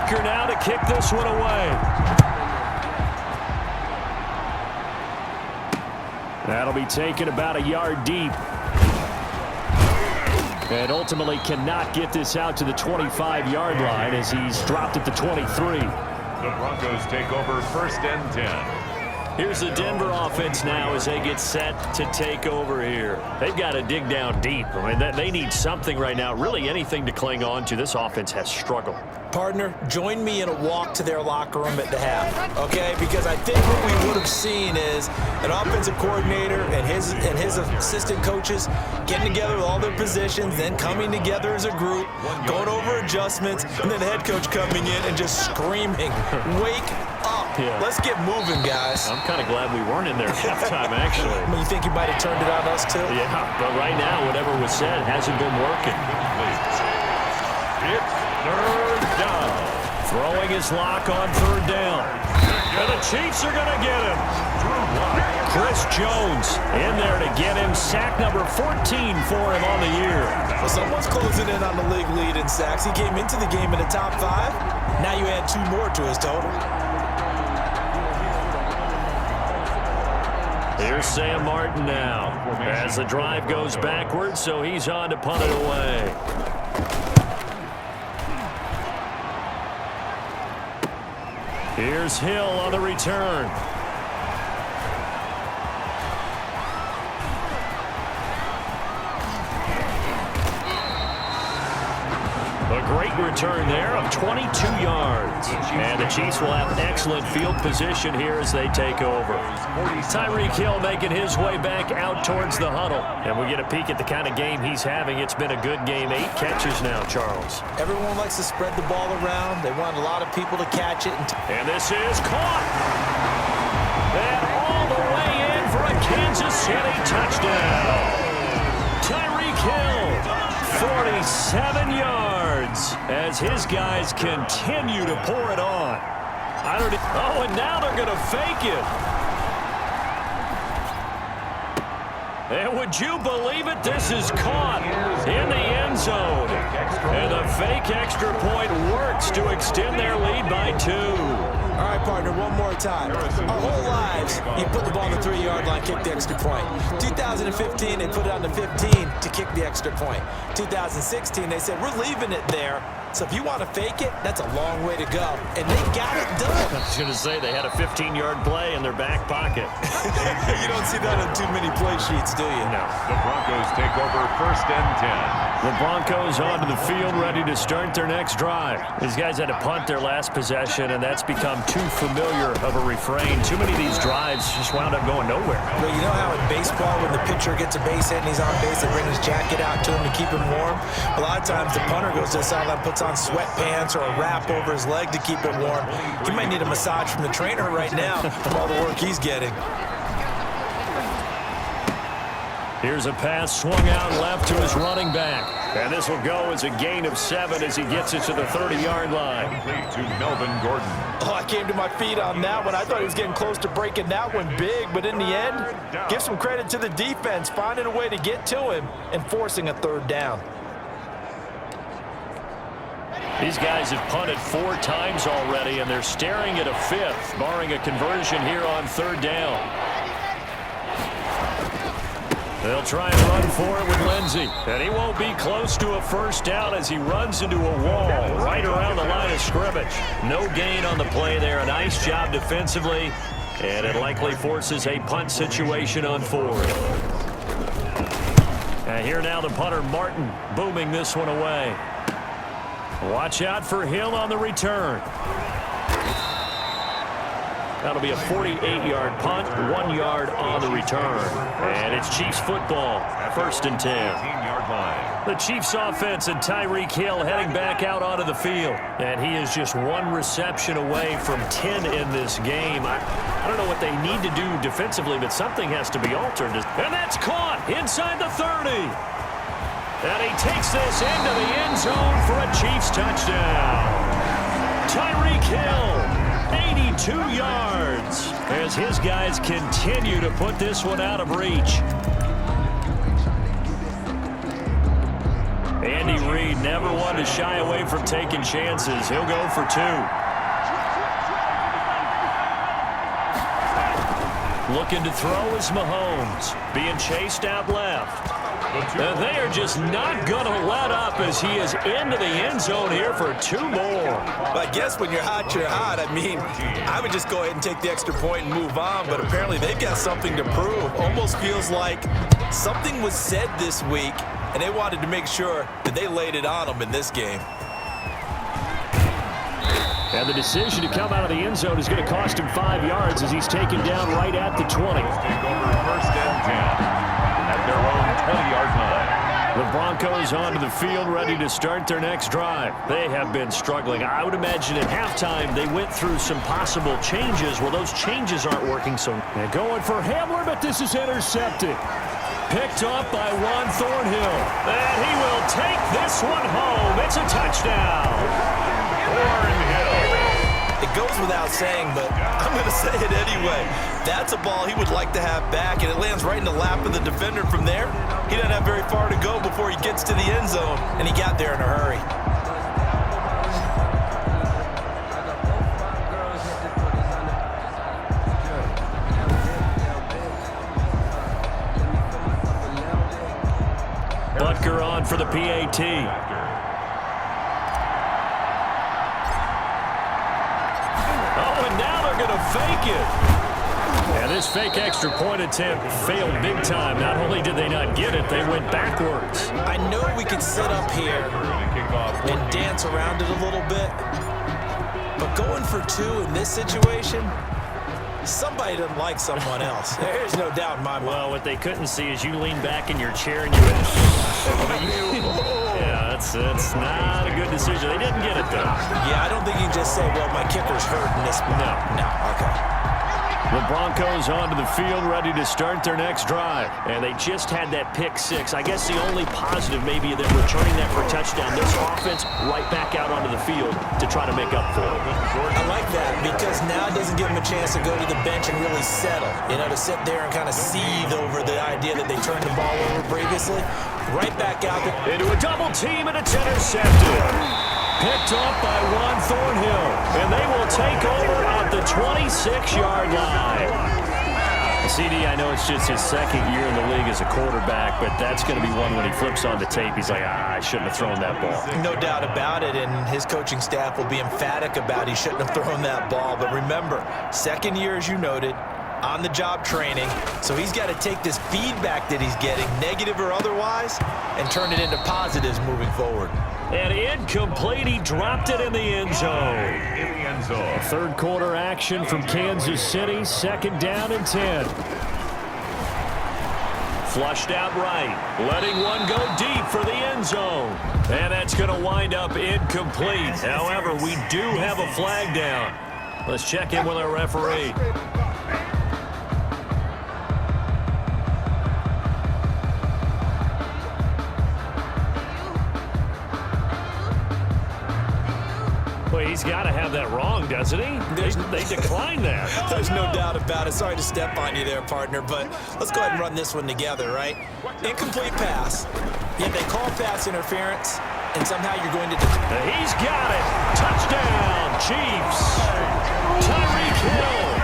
kicker now to kick this one away. That'll be taken about a yard deep. And ultimately cannot get this out to the 25-yard line as he's dropped at the 23. The Broncos take over 1st and 10. Here's the Denver offense now as they get set to take over here. They've got to dig down deep. I mean, they need something right now, really anything to cling on to. This offense has struggled. Partner, join me in a walk to their locker room at the half, okay? Because I think what we would have seen is an offensive coordinator and his assistant coaches getting together with all their positions, then coming together as a group, going over adjustments, and then the head coach coming in and just screaming, "Wake up. Yeah. Let's get moving, guys." I'm kind of glad we weren't in there at halftime, actually. I mean, you think you might have turned it on us, too? Yeah, but right now, whatever was said hasn't been working. It's 3rd down. Throwing his lock on 3rd down. And the Chiefs are going to get him. Chris Jones in there to get him. Sack number 14 for him on the year. Well, someone's closing in on the league lead in sacks. He came into the game in the top 5. Now you add 2 more to his total. Here's Sam Martin now as the drive goes backwards, so he's on to punt it away. Here's Hill on the return. A great return there of 22 yards. And the Chiefs will have excellent field position here as they take over. Tyreek Hill making his way back out towards the huddle. And we get a peek at the kind of game he's having. It's been a good game. 8 catches now, Charles. Everyone likes to spread the ball around. They want a lot of people to catch it. And this is caught. And all the way in for a Kansas City touchdown. Tyreek Hill, 47 yards as his guys continue to pour it on. Oh, and now they're going to fake it. And would you believe it? This is caught in the end zone. And the fake extra point works to extend their lead by 2. All right, partner, one more time. Our whole lives, you put the ball on the 3-yard line, kick the extra point. 2015, they put it on the 15 to kick the extra point. 2016, they said, we're leaving it there. So if you want to fake it, that's a long way to go. And they got it done. I was going to say they had a 15-yard play in their back pocket. You don't see that on too many play sheets, do you? No. The Broncos take over 1st and 10. The Broncos onto the field ready to start their next drive. These guys had to punt their last possession, and that's become too familiar of a refrain. Too many of these drives just wound up going nowhere. Well, you know how in baseball when the pitcher gets a base hit and he's on base, they bring his jacket out to him to keep him warm? A lot of times the punter goes to the sideline, puts on sweatpants or a wrap over his leg to keep it warm. He might need a massage from the trainer right now from all the work he's getting. Here's a pass swung out left to his running back. And this will go as a gain of 7 as he gets it to the 30-yard line. Complete to Melvin Gordon. Oh, I came to my feet on that one. I thought he was getting close to breaking that one big, but in the end, give some credit to the defense, finding a way to get to him and forcing a 3rd down. These guys have punted 4 times already, and they're staring at a 5th, barring a conversion here on 3rd down. They'll try and run for it with Lindsey. And he won't be close to a 1st down as he runs into a wall right around the line of scrimmage. No gain on the play there. A nice job defensively. And it likely forces a punt situation on 4th. And here now the punter, Martin, booming this one away. Watch out for Hill on the return. That'll be a 48-yard punt, 1 yard on the return. And it's Chiefs football, 1st and 10. 18-yard line. The Chiefs offense and Tyreek Hill heading back out onto the field. And he is just 1 reception away from 10 in this game. I don't know what they need to do defensively, but something has to be altered. And that's caught inside the 30. And he takes this into the end zone for a Chiefs touchdown. Tyreek Hill, 82 yards, as his guys continue to put this one out of reach. Andy Reid never one to shy away from taking chances. He'll go for 2. Looking to throw is Mahomes. Being chased out left. And they are just not going to let up as he is into the end zone here for 2 more. Well, I guess when you're hot, you're hot. I mean, I would just go ahead and take the extra point and move on, but apparently they've got something to prove. Almost feels like something was said this week, and they wanted to make sure that they laid it on them in this game. And the decision to come out of the end zone is going to cost him 5 yards as he's taken down right at the 20. Take over first and 10 at their own 20-yard line. The Broncos onto the field, ready to start their next drive. They have been struggling. I would imagine at halftime they went through some possible changes. Well, those changes aren't working, so they're going for Hamler, but this is intercepted. Picked up by Juan Thornhill. And he will take this one home. It's a touchdown. It goes without saying, but I'm going to say it anyway. That's a ball he would like to have back, and it lands right in the lap of the defender from there. He doesn't have very far to go before he gets to the end zone, and he got there in a hurry. Butker on for the PAT. Fake it. And this fake extra point attempt failed big time. Not only did they not get it, they went backwards. I know we could sit up here and dance around it a little bit, but going for 2 in this situation, somebody doesn't like someone else. There's no doubt in my mind. Well, what they couldn't see is you lean back in your chair and you went, yeah, that's not a good decision. They didn't get it, though. Yeah, I don't think you can just say, well, my kicker's hurt in this. No, okay. The Broncos onto the field, ready to start their next drive. And they just had that pick 6. I guess the only positive maybe that returning that for a touchdown. This offense right back out onto the field to try to make up for it. I like that because now it doesn't give them a chance to go to the bench and really settle. You know, to sit there and kind of seethe over the idea that they turned the ball over previously. Right back out there. Into a double team, and it's intercepted. Picked up by Juan Thornhill, and they will take over at the 26-yard line. CD, I know it's just his second year in the league as a quarterback, but that's going to be one when he flips on the tape. He's like, I shouldn't have thrown that ball. No doubt about it, and his coaching staff will be emphatic about he shouldn't have thrown that ball. But remember, second year, as you noted, on-the-job training, so he's got to take this feedback that he's getting, negative or otherwise, and turn it into positives moving forward. And incomplete. He dropped it in the end zone. Third quarter action from Kansas City. 2nd down and 10. Flushed out right. Letting one go deep for the end zone. And that's going to wind up incomplete. However, we do have a flag down. Let's check in with our referee. Well, he's got to have that wrong, doesn't he? They declined that. There's no doubt about it. Sorry to step on you there, partner, but let's go ahead and run this one together, right? Incomplete pass. Yet they call pass interference, and somehow you're going to... He's got it. Touchdown, Chiefs. Tyreek Hill.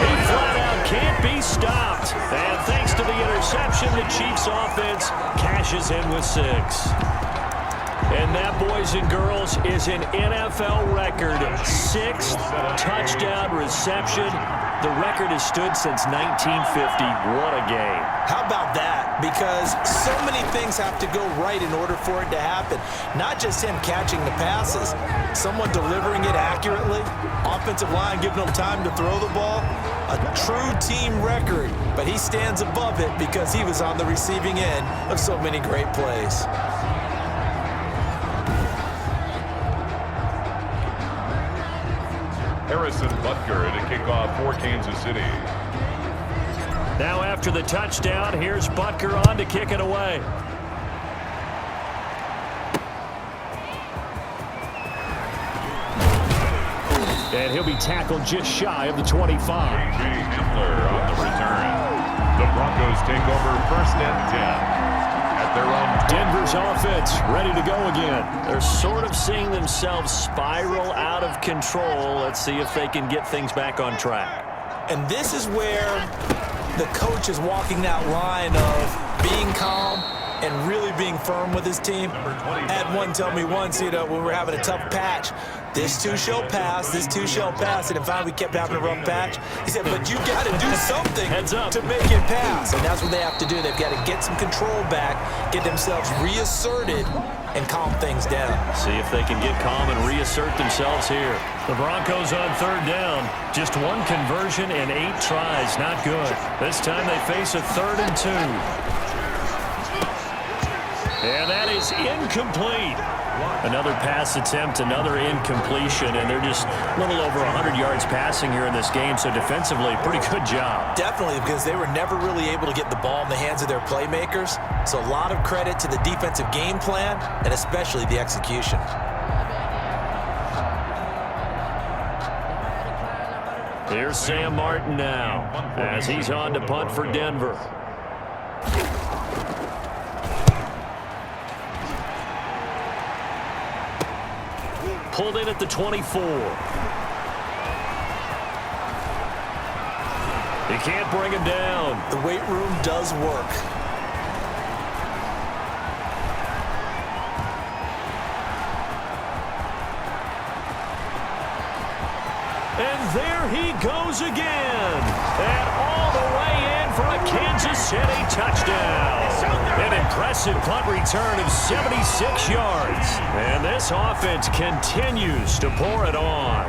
He flat out can't be stopped. And thanks to the interception, the Chiefs offense cashes in with 6. And that, boys and girls, is an NFL record 6th touchdown reception. The record has stood since 1950. What a game. How about that? Because so many things have to go right in order for it to happen. Not just him catching the passes, someone delivering it accurately, offensive line giving him time to throw the ball. A true team record, but he stands above it because he was on the receiving end of so many great plays. Harrison Butker at a kickoff for Kansas City. Now after the touchdown, here's Butker on to kick it away. And he'll be tackled just shy of the 25. A.J. Hamler on the return. The Broncos take over 1st and 10 at at their own. Denver's offense ready to go again. They're sort of seeing themselves spiral out of control. Let's see if they can get things back on track. And this is where the coach is walking that line of being calm and really being firm with his team. I had one tell me once, when we were having a tough patch, this too shall pass, this too shall pass, and finally we kept having a rough patch. He said, but you got to do something to make it pass, and that's what they have to do. They've got to get some control back, get themselves reasserted, and calm things down. See if they can get calm and reassert themselves here. The Broncos on third down. Just one conversion and 8 tries. Not good. This time they face a 3rd and 2. And that is incomplete. Another pass attempt, another incompletion, and they're just a little over 100 yards passing here in this game, so defensively, pretty good job. Definitely, because they were never really able to get the ball in the hands of their playmakers, so a lot of credit to the defensive game plan and especially the execution. Here's Sam Martin now as he's on to punt for Denver. Pulled in at the 24. He can't bring him down. The weight room does work. And there he goes again. And all the way in for a Kansas City touchdown. An impressive punt return of 76 yards. And this offense continues to pour it on.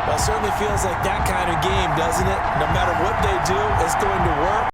Well, it certainly feels like that kind of game, doesn't it? No matter what they do, it's going to work.